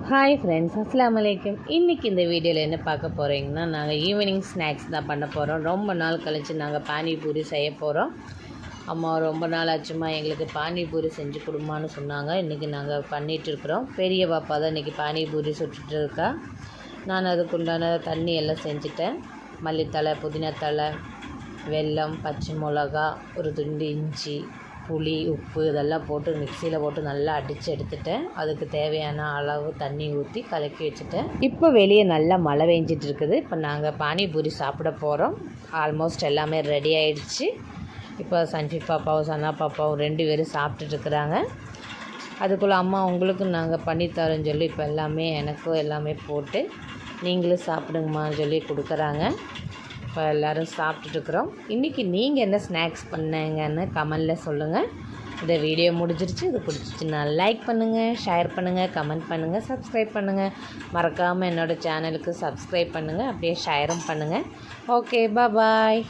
Hi friends, அஸ்ஸலாமு அலைக்கும். இன்றைக்கி இந்த வீடியோவில் என்ன பார்க்க போகிறீங்கன்னா, நாங்கள் ஈவினிங் ஸ்நாக்ஸ் தான் பண்ண போகிறோம். ரொம்ப நாள் கழித்து நாங்கள் பானிபூரி செய்ய போகிறோம். அம்மா ரொம்ப நாள் ஆச்சுமா எங்களுக்கு பானிபூரி செஞ்சு கொடுமான்னு சொன்னாங்க. இன்றைக்கி நாங்கள் பண்ணிகிட்ருக்குறோம். பெரிய பாப்பா தான் இன்றைக்கி பானிபூரி சுட்டுட்டு இருக்கா. நான் அதுக்குண்டான தண்ணி எல்லாம் செஞ்சுட்டேன். மல்லித்தழை, புதினாத்தழை, வெல்லம், பச்சை மிளகா, ஒரு துண்டு இஞ்சி, புளி, உப்பு இதெல்லாம் போட்டு மிக்சியில் போட்டு நல்லா அடித்து எடுத்துட்டேன். அதுக்கு தேவையான அளவு தண்ணி ஊற்றி கலக்கி வச்சுட்டேன். இப்போ வெளியே நல்லா மழை பெஞ்சிட்டு இருக்குது. இப்போ நாங்கள் பானிபூரி சாப்பிட போகிறோம். ஆல்மோஸ்ட் எல்லாமே ரெடி ஆகிடுச்சு. இப்போ சன்ஃபி பாப்பாவும் சனா பாப்பாவும் 2 பேரும் சாப்பிட்டுட்ருக்குறாங்க. அதுக்குள்ளே அம்மா உங்களுக்கு நாங்கள் பண்ணித்தரோன்னு சொல்லி இப்போ எனக்கும் எல்லாமே போட்டு நீங்களும் சாப்பிடுங்கம்மான்னு சொல்லி கொடுக்குறாங்க. இப்போ எல்லோரும் சாப்பிட்டுட்ருக்குறோம். இன்றைக்கி நீங்கள் என்ன ஸ்நாக்ஸ் பண்ணீங்கன்னு கமெண்டில் சொல்லுங்கள். இந்த வீடியோ முடிஞ்சிருச்சு. இது பிடிச்சிச்சுன்னா லைக் பண்ணுங்கள், ஷேர் பண்ணுங்கள், கமெண்ட் பண்ணுங்கள், சப்ஸ்கிரைப் பண்ணுங்கள். மறக்காமல் என்னோடய சேனலுக்கு சப்ஸ்கிரைப் பண்ணுங்கள், அப்படியே ஷேரும் பண்ணுங்கள். ஓகே, பாய்.